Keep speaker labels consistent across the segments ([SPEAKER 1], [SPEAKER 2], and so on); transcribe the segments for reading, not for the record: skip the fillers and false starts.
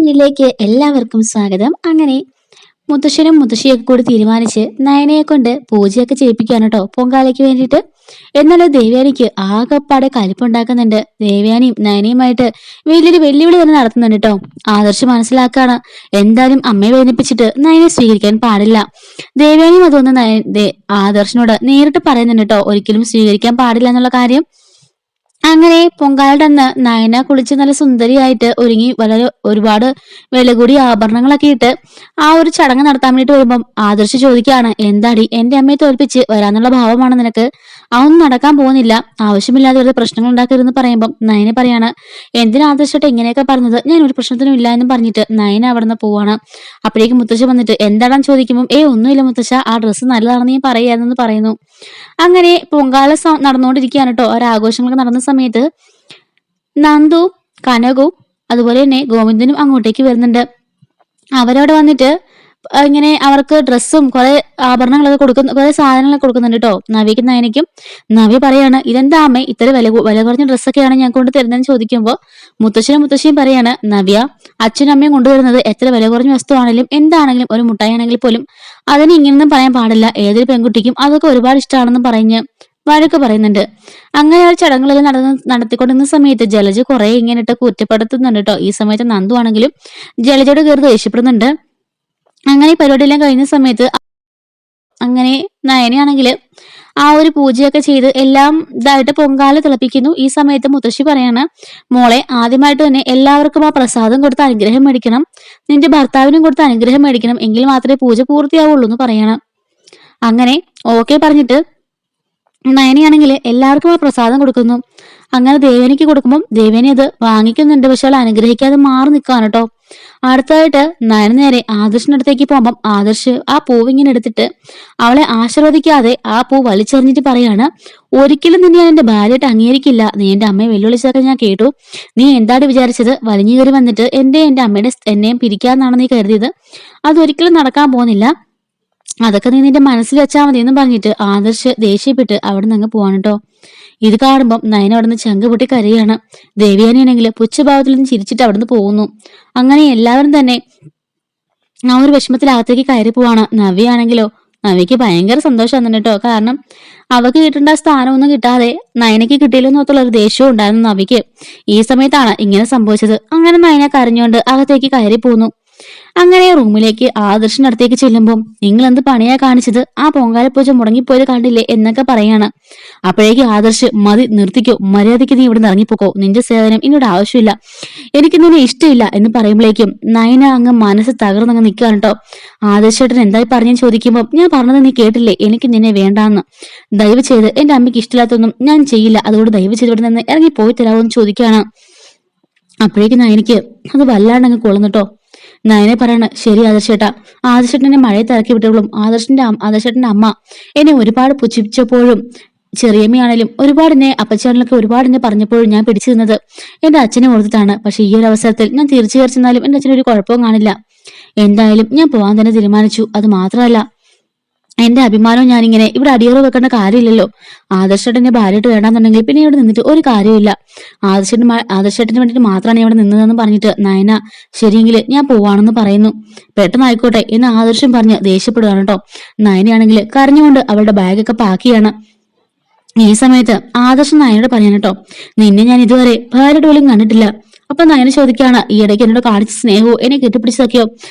[SPEAKER 1] വീട്ടിലേക്ക് എല്ലാവർക്കും സ്വാഗതം. അങ്ങനെ മുത്തശ്ശനും മുത്തശ്ശിയൊക്കെ കൂടി തീരുമാനിച്ച് നയനയെ കൊണ്ട് പൂജയൊക്കെ ചെയ്യിപ്പിക്കുകയാണ് കേട്ടോ പൊങ്കാലയ്ക്ക് വേണ്ടിയിട്ട്. എന്നാലും ദേവയാനിക്ക് ആകെപ്പാടെ കലിപ്പുണ്ടാക്കുന്നുണ്ട്. ദേവയാനിയും നയനയുമായിട്ട് വലിയൊരു വെല്ലുവിളി തന്നെ നടത്തുന്നുണ്ട് കേട്ടോ. ആദർശ് മനസ്സിലാക്കാണ്, എന്തായാലും അമ്മയെ വേദനിപ്പിച്ചിട്ട് നയനെ സ്വീകരിക്കാൻ പാടില്ല. ദേവയാനിയും അതൊന്ന് ആദർശിനോട് നേരിട്ട് പറയുന്നുണ്ട് കേട്ടോ, ഒരിക്കലും സ്വീകരിക്കാൻ പാടില്ല എന്നുള്ള കാര്യം. അങ്ങനെ പൊങ്കാലയുടെ അന്ന് നയന കുളിച്ച് നല്ല സുന്ദരിയായിട്ട് ഒരുങ്ങി വളരെ ഒരുപാട് വില കൂടിയ ആഭരണങ്ങളൊക്കെ ഇട്ട് ആ ഒരു ചടങ്ങ് നടത്താൻ വേണ്ടിട്ട് വരുമ്പം ആദർശ് ചോദിക്കുകയാണ്, എന്താടി എന്റെ അമ്മയെ തോൽപ്പിച്ച് വരാന്നുള്ള ഭാവമാണ് നിനക്ക്? അതൊന്നും നടക്കാൻ പോകുന്നില്ല, ആവശ്യമില്ലാതെ വെറുതെ പ്രശ്നങ്ങൾ ഉണ്ടാക്കരുതെന്ന് പറയുമ്പം നയന പറയാണ്, എന്തിനാ ആദർശട്ടെ ഇങ്ങനെയൊക്കെ പറഞ്ഞത്? ഞാൻ ഒരു പ്രശ്നത്തിനും ഇല്ല എന്നും പറഞ്ഞിട്ട് നയന അവിടെ നിന്ന് പോവാണ്. അപ്പോഴേക്കും മുത്തശ്ശ വന്നിട്ട് എന്താണെന്ന് ചോദിക്കുമ്പോൾ ഒന്നുമില്ല മുത്തശ്ശ, ആ ഡ്രസ്സ് നല്ലതാണെന്ന് ഞാൻ പറയാമെന്ന് പറയുന്നു. അങ്ങനെ പൊങ്കാല നടന്നുകൊണ്ടിരിക്കുകയാണ് കേട്ടോ. ഒരാഘോഷങ്ങളൊക്കെ നടന്ന സമയത്ത് നന്ദു കനകവും അതുപോലെ തന്നെ ഗോവിന്ദനും അങ്ങോട്ടേക്ക് വരുന്നുണ്ട്. അവരവിടെ വന്നിട്ട് ഇങ്ങനെ അവർക്ക് ഡ്രസ്സും കുറെ ആഭരണങ്ങളൊക്കെ കൊടുക്കുന്ന കുറെ സാധനങ്ങളൊക്കെ കൊടുക്കുന്നുണ്ട് കേട്ടോ നവിക്കും നയനയ്ക്കും. നവി പറയാണ്, ഇതെന്താ അമ്മ ഇത്ര വില കുറഞ്ഞ ഡ്രസ്സൊക്കെയാണ് ഞാൻ കൊണ്ട് തരുന്നതെന്ന് ചോദിക്കുമ്പോൾ മുത്തശ്ശനും മുത്തശ്ശിയും പറയാണ്, നവ്യ അച്ഛനും അമ്മയും കൊണ്ടുവരുന്നത് എത്ര വില കുറഞ്ഞ വസ്തുവാണെങ്കിലും എന്താണെങ്കിലും ഒരു മുട്ടായി ആണെങ്കിൽ പോലും അതിന് ഇങ്ങനൊന്നും പറയാൻ പാടില്ല, ഏതൊരു പെൺകുട്ടിക്കും അതൊക്കെ ഒരുപാട് ഇഷ്ടമാണെന്നും പറഞ്ഞ് വഴക്ക് പറയുന്നുണ്ട്. അങ്ങനെ ആ ചടങ്ങുകളെല്ലാം നടത്തിക്കൊണ്ടിരുന്ന സമയത്ത് ജലജ കുറെ ഇങ്ങനെ ഇട്ട് കുറ്റപ്പെടുത്തുന്നുണ്ട് കേട്ടോ. ഈ സമയത്ത് നന്ദു ആണെങ്കിലും ജലജയോട് കയറി ദേഷ്യപ്പെടുന്നുണ്ട്. അങ്ങനെ ഈ പരിപാടിയെല്ലാം കഴിഞ്ഞ സമയത്ത് അങ്ങനെ നയനയാണെങ്കിൽ ആ ഒരു പൂജയൊക്കെ ചെയ്ത് എല്ലാം ഇതായിട്ട് പൊങ്കാല തിളപ്പിക്കുന്നു. ഈ സമയത്ത് മുത്തശ്ശി പറയാണ്, മോളെ ആദ്യമായിട്ട് തന്നെ എല്ലാവർക്കും ആ പ്രസാദം കൊടുത്ത് അനുഗ്രഹം മേടിക്കണം, നിന്റെ ഭർത്താവിനും കൊടുത്ത് അനുഗ്രഹം മേടിക്കണം, എങ്കിൽ മാത്രമേ പൂജ പൂർത്തിയാവുള്ളൂ എന്ന് പറയണം. അങ്ങനെ ഓക്കെ പറഞ്ഞിട്ട് നയനയാണെങ്കിൽ എല്ലാവർക്കും ആ പ്രസാദം കൊടുക്കുന്നു. അങ്ങനെ ദേവേനിക്ക് കൊടുക്കുമ്പോൾ ദേവേനി അത് വാങ്ങിക്കുന്നുണ്ട്, പക്ഷെ അവൾ അനുഗ്രഹിക്കാതെ മാറി നിൽക്കുകയാണ് കേട്ടോ. അടുത്തായിട്ട് നയന നേരെ ആദർശിന്റെ അടുത്തേക്ക് പോകുമ്പം ആദർശ് ആ പൂവ് ഇങ്ങനെ എടുത്തിട്ട് അവളെ ആശീർവദിക്കാതെ ആ പൂ വലിച്ചെറിഞ്ഞിട്ട് പറയാണ്, ഒരിക്കലും നിന്നെ ഞാൻ എന്റെ ഭാര്യയായിട്ട് അംഗീകരിക്കില്ല, നീ എന്റെ അമ്മയെ വെല്ലുവിളിച്ചതൊക്കെ ഞാൻ കേട്ടു, നീ എന്താണ് വിചാരിച്ചത്? വലിഞ്ഞു കയറി വന്നിട്ട് എന്റെ അമ്മയുടെ എന്നെയും പിരിക്കാന്നാണ് നീ കരുതിയത്? അതൊരിക്കലും നടക്കാൻ പോകുന്നില്ല, അതൊക്കെ നീ നിന്റെ മനസ്സിൽ വെച്ചാൽ മതി എന്ന് പറഞ്ഞിട്ട് ആദർശ് ദേഷ്യപ്പെട്ട് അവിടെ നിന്ന് അങ്ങ് പോവാണ് കേട്ടോ. ഇത് കാണുമ്പം നയന അവിടെ നിന്ന് ചങ്ക് പൊട്ടി കരയാണ്. ദേവിയാനിയാണെങ്കിൽ പുച്ഛഭാവത്തിൽ നിന്ന് ചിരിച്ചിട്ട് അവിടെ നിന്ന് പോകുന്നു. അങ്ങനെ എല്ലാവരും തന്നെ ആ ഒരു വിഷമത്തിലകത്തേക്ക് കയറി പോവാണ്. നവ്യാണെങ്കിലോ നവ്യക്ക് ഭയങ്കര സന്തോഷമാണ് കേട്ടോ. കാരണം അവക്ക് കിട്ടേണ്ട സ്ഥാനമൊന്നും കിട്ടാതെ നയനയ്ക്ക് കിട്ടിയില്ലോ എന്നോർത്തുള്ള ഒരു ദേഷ്യവും ഉണ്ടായിരുന്നു നവ്യക്ക്. ഈ സമയത്താണ് ഇങ്ങനെ സംഭവിച്ചത്. അങ്ങനെ നയന കരഞ്ഞുകൊണ്ട് അകത്തേക്ക് കയറി പോന്നു. അങ്ങനെ റൂമിലേക്ക് ആദർശിന്റെ അടുത്തേക്ക് ചെല്ലുമ്പോൾ നിങ്ങൾ എന്ത് പണിയാ കാണിച്ചത്? ആ പൊങ്കാല പൂജ മുടങ്ങിപ്പോയത് കണ്ടില്ലേ എന്നൊക്കെ പറയാണ്. അപ്പോഴേക്ക് ആദർശ്, മതി നിർത്തിക്കോ, മര്യാദയ്ക്ക് നീ ഇവിടെ നിന്ന് ഇറങ്ങിപ്പോക്കോ, നിന്റെ സേവനം എന്നോട് ആവശ്യമില്ല, എനിക്ക് നിന്നെ ഇഷ്ടമില്ല എന്ന് പറയുമ്പോഴേക്കും നയന അങ്ങ് മനസ്സ് തകർന്നങ്ങ് നിൽക്കുകയാണ് കേട്ടോ. ആദർശേട്ടൻ എന്തായി പറഞ്ഞു ചോദിക്കുമ്പോൾ ഞാൻ പറഞ്ഞത് നീ കേട്ടില്ലേ, എനിക്ക് നിന്നെ വേണ്ടാന്ന്, ദയവ് ചെയ്ത് എന്റെ അമ്മയ്ക്ക് ഇഷ്ടമില്ലാത്തൊന്നും ഞാൻ ചെയ്യില്ല, അതുകൊണ്ട് ദയവ് ചെയ്ത് ഇവിടെ നിന്ന് ഇറങ്ങി പോയി തരാമോ എന്ന് ചോദിക്കുകയാണ്. അപ്പോഴേക്കും നയനയ്ക്ക് അത് വല്ലാണ്ടങ്ങ് കൊള്ളുന്നുട്ടോ. നയനെ പറയണ, ശരി ആദർശേട്ടാ. ആദർശേട്ടനെ മഴയത്ത് ഇറക്കി വിട്ടോളും. ആദർശേട്ടന്റെ അമ്മ എന്നെ ഒരുപാട് പുച്ഛിച്ചപ്പോഴും ചെറിയമ്മയാണേലും ഒരുപാട് എന്നെ അപ്പച്ചാണലൊക്കെ ഒരുപാട് എന്നെ പറഞ്ഞപ്പോഴും ഞാൻ പിടിച്ചു നിന്നത് എന്റെ അച്ഛനെ ഓർത്തിട്ടാണ്. പക്ഷെ ഈ ഒരു അവസരത്തിൽ ഞാൻ തിരിച്ചു കയറിച്ചെന്നാലും എന്റെ അച്ഛനൊരു കുഴപ്പവും കാണില്ല. എന്തായാലും ഞാൻ പോവാൻ തന്നെ തീരുമാനിച്ചു. അത് മാത്രമല്ല എന്റെ അഭിമാനവും ഞാനിങ്ങനെ ഇവിടെ അടിയറ വെക്കേണ്ട കാര്യമില്ലല്ലോ. ആദർശേട്ടന്റെ ഭാര്യയായിട്ട് വേണ്ടാന്നുണ്ടെങ്കിൽ പിന്നെ ഇവിടെ നിന്നിട്ട് ഒരു കാര്യമില്ല. ആദർശേട്ടന് വേണ്ടിട്ട് മാത്രമാണ് ഇവിടെ നിന്നതെന്ന് പറഞ്ഞിട്ട് നയന ശരിയെങ്കിൽ ഞാൻ പോവാണെന്ന് പറയുന്നു. പെട്ടെന്നായിക്കോട്ടെ എന്ന് ആദർശം പറഞ്ഞ് ദേഷ്യപ്പെടുകയാണ് കേട്ടോ. നയനയാണെങ്കിൽ കരഞ്ഞുകൊണ്ട് അവളുടെ ബാഗൊക്കെ പാക്കിയാണ്. ഈ സമയത്ത് ആദർശം നയനോട് പറയാൻ കേട്ടോ, നിന്നെ ഞാൻ ഇതുവരെ ഭാര്യയുടെ പോലും കണ്ടിട്ടില്ല. അപ്പൊ നയന ചോദിക്കുകയാണ്, ഈ ഇടയ്ക്ക് എന്നോട് കാണിച്ച സ്നേഹവും എന്നെ കെട്ടിപ്പിടിച്ചതൊക്കെയോ?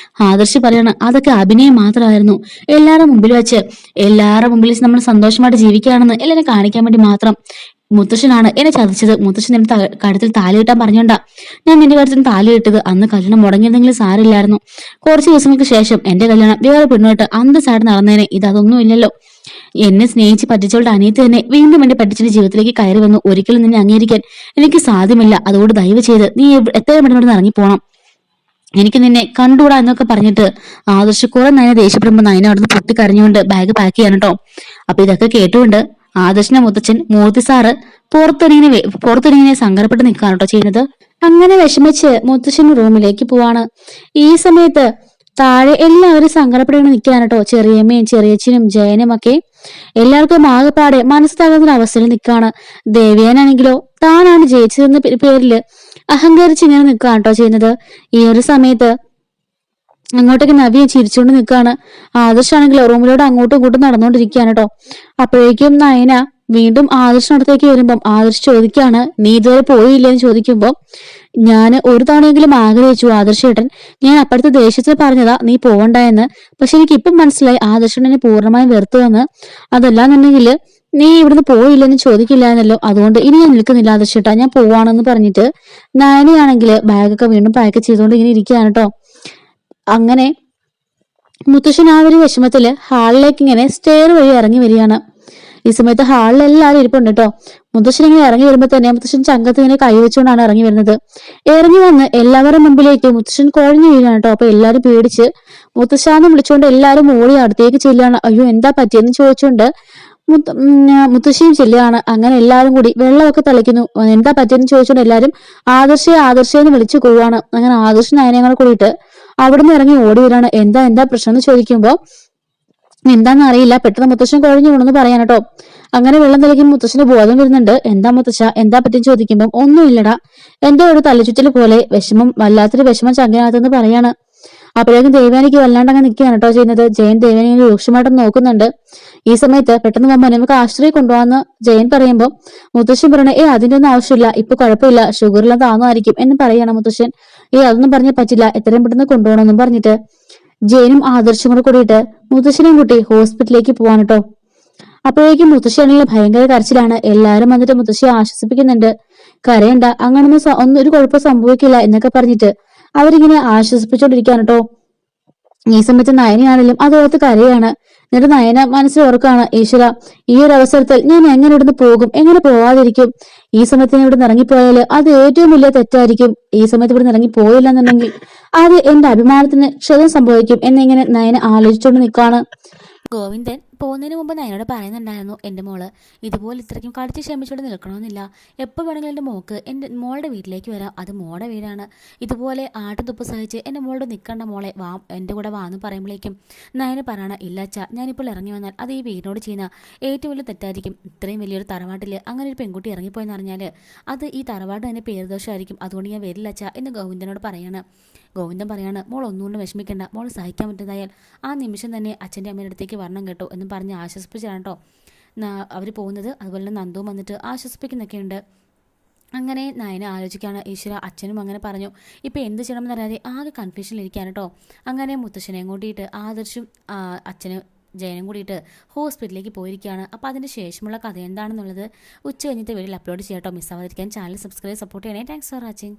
[SPEAKER 1] ആദർശ് പറയാണ്, അതൊക്കെ അഭിനയം മാത്രമായിരുന്നു. എല്ലാവരുടെ മുമ്പിൽ വെച്ച് നമ്മൾ സന്തോഷമായിട്ട് ജീവിക്കുകയാണെന്ന് എല്ലാവരും കാണിക്കാൻ വേണ്ടി മാത്രം. മുത്തശ്ശനാണ് എന്നെ ചതിച്ചത്. മുത്തശ്ശൻ എന്നെ കഴുത്തിൽ താലി കിട്ടാൻ പറഞ്ഞോണ്ടാ ഞാൻ നിന്റെ കാര്യത്തിന് താലി കിട്ടത്. അന്ന് കല്യാണം മുടങ്ങിയിരുന്നെങ്കിലും സാരില്ലായിരുന്നു. കുറച്ച് ദിവസങ്ങൾക്ക് ശേഷം എന്റെ കല്യാണം വേറെ പെണ്ണുമായിട്ട് അന്തസ്സായിട്ട് നടന്നേനെ. ഇതൊന്നും ഇല്ലല്ലോ. എന്നെ സ്നേഹിച്ച് പറ്റിച്ചവളുടെ അനിയത്തി തന്നെ വീണ്ടും എന്റെ പറ്റിച്ചിന്റെ ജീവിതത്തിലേക്ക് കയറി വന്നു. ഒരിക്കലും നിന്നെ അംഗീകരിക്കാൻ എനിക്ക് സാധ്യമല്ല. അതുകൊണ്ട് ദയവ് ചെയ്ത് നീ എത്രയും പെട്ടെന്ന് ഇറങ്ങിപ്പോണം, എനിക്ക് നിന്നെ കണ്ടുകൂടാ എന്നൊക്കെ പറഞ്ഞിട്ട് ആദർശ് കുറെ നയനെ ദേഷ്യപ്പെടുമ്പോ നയനെ അവിടുന്ന് പൊട്ടിക്കരഞ്ഞുകൊണ്ട് ബാഗ് പാക്ക് ചെയ്യാണ് കേട്ടോ. അപ്പൊ ഇതൊക്കെ കേട്ടുകൊണ്ട് ആദർശിന്റെ മുത്തച്ഛൻ മൂർത്തി സാറ് പുറത്തിറങ്ങിനെ സങ്കടപ്പെട്ട് നിൽക്കുകയാണ് കേട്ടോ ചെയ്യുന്നത്. അങ്ങനെ വിഷമിച്ച് മുത്തച്ഛൻ റൂമിലേക്ക് പോവാണ്. ഈ സമയത്ത് താഴെ എല്ലാവരും സങ്കടപ്പെട്ട് നിൽക്കുകയാണ് കേട്ടോ. ചെറിയമ്മയും ചെറിയച്ഛനും ജയനും ഒക്കെ എല്ലാവർക്കും ആകെപ്പാടെ മനസ്സ് തകർന്ന അവസ്ഥയിൽ നിൽക്കുകയാണ്. ദേവിയാനാണെങ്കിലോ താനാണ് ജയിച്ചതെന്ന പേരില് അഹങ്കരിച്ച് ഇങ്ങനെ നിൽക്കുകയാണ് കേട്ടോ ചെയ്യുന്നത്. ഈ ഒരു സമയത്ത് അങ്ങോട്ടേക്ക് നവ്യ ചിരിച്ചുകൊണ്ട് നിൽക്കുകയാണ്. ആദർശാണെങ്കിൽ റൂമിലൂടെ അങ്ങോട്ടും ഇങ്ങോട്ടും നടന്നുകൊണ്ടിരിക്കുകയാണ് കേട്ടോ. അപ്പോഴേക്കും നയന വീണ്ടും ആദർശനടുത്തേക്ക് വരുമ്പം ആദർശ് ചോദിക്കുകയാണ്, നീ ഇതുവരെ പോയില്ലേന്ന് ചോദിക്കുമ്പോൾ, ഞാൻ ഒരു തവണയെങ്കിലും ആഗ്രഹിച്ചു ആദർശേട്ടൻ, ഞാൻ അപ്പുറത്തെ ദേഷ്യത്തിൽ പറഞ്ഞതാ നീ പോവണ്ട എന്ന്. പക്ഷെ എനിക്ക് ഇപ്പം മനസ്സിലായി ആദർശൻ എന്നെ പൂർണ്ണമായും വെറുത്തുവെന്ന്. അതല്ലാന്നുണ്ടെങ്കിൽ നീ ഇവിടുന്ന് പോയില്ലെന്ന് ചോദിക്കില്ലായിരുന്നല്ലോ. അതുകൊണ്ട് ഇനി ഞാൻ നിൽക്കുന്നില്ല ആദർശേട്ടാ, ഞാൻ പോവാണെന്ന് പറഞ്ഞിട്ട് നയനയാണെങ്കിൽ ബാഗൊക്കെ വീണ്ടും പാക്ക് ചെയ്തുകൊണ്ട് ഇങ്ങനെ ഇരിക്കുകയാണ് കേട്ടോ. അങ്ങനെ മുത്തശ്ശൻ ആ ഒരു വിഷമത്തില് ഹാളിലേക്ക് ഇങ്ങനെ സ്റ്റെയർ വഴി ഇറങ്ങി വരികയാണ്. ഈ സമയത്ത് ഹാളിൽ എല്ലാവരും ഇരിപ്പുണ്ട് കേട്ടോ. മുത്തശ്ശൻ ഇങ്ങനെ ഇറങ്ങി വരുമ്പോ തന്നെ മുത്തശ്ശൻ ചങ്കത്ത് ഇങ്ങനെ കൈവച്ചുകൊണ്ടാണ് ഇറങ്ങി വരുന്നത്. ഇറങ്ങി വന്ന് എല്ലാവരുടെ മുമ്പിലേക്ക് മുത്തശ്ശൻ കുഴഞ്ഞു വീഴാണ് കേട്ടോ. അപ്പൊ എല്ലാരും പേടിച്ച് മുത്തശ്ശാന്ന് വിളിച്ചുകൊണ്ട് എല്ലാരും ഓടി അടുത്തേക്ക് ചെല്ലുകയാണ്. അയ്യോ എന്താ പറ്റിയെന്ന് ചോദിച്ചുകൊണ്ട് മുത്തശ്ശിയും ചെല്ലുകയാണ്. അങ്ങനെ എല്ലാവരും കൂടി വെള്ളമൊക്കെ തളിക്കുന്നു. എന്താ പറ്റിയെന്ന് ചോദിച്ചുകൊണ്ട് എല്ലാരും ആദർശയെന്ന് വിളിച്ചു പോവാണ്. അങ്ങനെ ആദർശ നയനങ്ങളെ കൂടിയിട്ട് അവിടുന്ന് ഇറങ്ങി ഓടി വരാണ്. എന്താ പ്രശ്നം എന്ന് ചോദിക്കുമ്പോ എന്താന്ന് അറിയില്ല, പെട്ടെന്ന് മുത്തശ്ശൻ കുഴഞ്ഞു വീണെന്ന് പറയാൻ കേട്ടോ. അങ്ങനെ വെള്ളം തളിക്കുമ്പോൾ മുത്തശ്ശന് ബോധം വരുന്നുണ്ട്. എന്താ മുത്തശ്ശ എന്താ പറ്റിയെന്ന് ചോദിക്കുമ്പോൾ, ഒന്നുമില്ലടാ, എന്റെ ഒരു തലചുറ്റൽ പോലെ വിഷമം, വല്ലാത്തൊരു വിഷമം ചങ്കിനകത്തെന്ന് പറയാണ്. അപ്പോഴേക്കും ദേവയാനിക്ക് വല്ലാണ്ടങ്ങ് നിൽക്കുകയാണ് കേട്ടോ ചെയ്യുന്നത്. ജയൻ ദേവയാനി രൂക്ഷമായിട്ടൊന്ന് നോക്കുന്നുണ്ട്. ഈ സമയത്ത് പെട്ടെന്ന് മമ്മ നമുക്ക് ആശുപത്രിയിൽ കൊണ്ടുപോകാന്ന് ജയൻ പറയുമ്പോൾ മുത്തശ്ശൻ പറയണേ, അതിന്റെ ഒന്നും ആവശ്യമില്ല, ഇപ്പൊ കുഴപ്പമില്ല, ഷുഗറെല്ലാം താന്നുമായിരിക്കും എന്ന് പറയാണ് മുത്തശ്ശൻ. അതൊന്നും പറഞ്ഞാൽ പറ്റില്ല, എത്രയും പെട്ടെന്ന് കൊണ്ടുപോകണമെന്നും പറഞ്ഞിട്ട് ജയനും ആദർശം കൂടെ കൂടിയിട്ട് മുത്തശ്ശനെയും കൂട്ടി ഹോസ്പിറ്റലിലേക്ക് പോവാൻ കേട്ടോ. അപ്പോഴേക്കും മുത്തശ്ശിയാണെങ്കിൽ ഭയങ്കര കരച്ചിലാണ്. എല്ലാരും വന്നിട്ട് മുത്തശ്ശിയെ ആശ്വസിപ്പിക്കുന്നുണ്ട്. കരയണ്ട, അങ്ങനൊന്നും ഒരു കുഴപ്പം സംഭവിക്കില്ല എന്നൊക്കെ പറഞ്ഞിട്ട് അവരിങ്ങനെ ആശ്വസിപ്പിച്ചോണ്ടിരിക്കാണ് കേട്ടോ. ഈ സമയത്ത് നയനയാണെങ്കിലും അതോർത്ത് കരയാണ്. എന്നിട്ട് നയന മനസ്സിൽ ഓർക്കാണ്, ഈശ്വര, ഈ ഒരു അവസരത്തിൽ ഞാൻ എങ്ങനെ ഇവിടുന്ന് പോകും, എങ്ങനെ പോവാതിരിക്കും? ഈ സമയത്ത് ഞാൻ ഇവിടുന്ന് ഇറങ്ങിപ്പോയാൽ അത് ഏറ്റവും വലിയ തെറ്റായിരിക്കും. ഈ സമയത്ത് ഇവിടുന്ന് ഇറങ്ങി പോയില്ല എന്നുണ്ടെങ്കിൽ അത് എന്റെ അഭിമാനത്തിന് ക്ഷതം സംഭവിക്കും എന്നിങ്ങനെ നയന ആലോചിച്ചുകൊണ്ട് നിൽക്കാണ്.
[SPEAKER 2] ഗോവിന്ദൻ പോകുന്നതിന് മുമ്പ് നയനോട് പറയുന്നുണ്ടായിരുന്നു, എൻ്റെ മോള് ഇതുപോലെ ഇത്രയ്ക്കും കളിച്ച് ക്ഷമിച്ചോണ്ട് നിൽക്കണമെന്നില്ല. എപ്പോൾ വേണമെങ്കിലും എൻ്റെ മോൾക്ക് എൻ്റെ മോളുടെ വീട്ടിലേക്ക് വരാം, അത് മോളുടെ വീടാണ്. ഇതുപോലെ ആട്ടുതുപ്പ് സഹിച്ച് എൻ്റെ മോളോട് നിൽക്കേണ്ട മോളെ വാ, എൻ്റെ കൂടെ വാന്ന് പറയുമ്പോഴേക്കും നയന പറയണം, ഇല്ലച്ച, ഞാനിപ്പോൾ ഇറങ്ങി വന്നാൽ അത് ഈ വീടിനോട് ചെയ്യുന്ന ഏറ്റവും വലിയ തെറ്റായിരിക്കും. ഇത്രയും വലിയൊരു തറവാട്ടിൽ അങ്ങനെ ഒരു പെൺകുട്ടി ഇറങ്ങിപ്പോയെന്ന് പറഞ്ഞാൽ അത് ഈ തറവാട് തന്നെ പേരുദോഷമായിരിക്കും. അതുകൊണ്ട് ഞാൻ വരില്ലച്ച എന്ന് ഗോവിന്ദനോട് പറയാണ്. ഗോവിന്ദൻ പറയാണ്, മോൾ ഒന്നുകൊണ്ട് വിഷമിക്കേണ്ട, മോൾ സഹിക്കാൻ പറ്റുന്നതായാൽ ആ നിമിഷം തന്നെ അച്ഛൻ്റെ അമ്മയുടെ അടുത്തേക്ക് വരണം കേട്ടോ എന്നും പറഞ്ഞ് ആശ്വസിപ്പിച്ചാണ് കേട്ടോ അവർ പോകുന്നത്. അതുപോലെ തന്നെ നന്ദുവും വന്നിട്ട് ആശ്വസിപ്പിക്കുന്നൊക്കെയുണ്ട്. അങ്ങനെ നയന ആലോചിക്കുകയാണ്, ഈശ്വര, അച്ഛനും അങ്ങനെ പറഞ്ഞു, ഇപ്പം എന്ത് ചെയ്യണമെന്ന് അറിയാതെ ആകെ കൺഫ്യൂഷനിലിരിക്കുകയാണ് കേട്ടോ. അങ്ങനെ മുത്തശ്ശനെയും കൂട്ടിയിട്ട് ആദർശും അച്ഛനും ജയനും കൂടിയിട്ട് ഹോസ്പിറ്റലിലേക്ക് പോയിരിക്കുകയാണ്. അപ്പോൾ അതിൻ്റെ ശേഷമുള്ള കഥ എന്താണെന്നുള്ളത് ഉച്ച കഴിഞ്ഞത്തെ വീഡിയോയിൽ അപ്ലോഡ് ചെയ്യാം കേട്ടോ. മിസ്സാവാതിരിക്കാൻ ചാനൽ സബ്സ്ക്രൈബ് സപ്പോർട്ട് ചെയ്യണേ. Thanks for watching.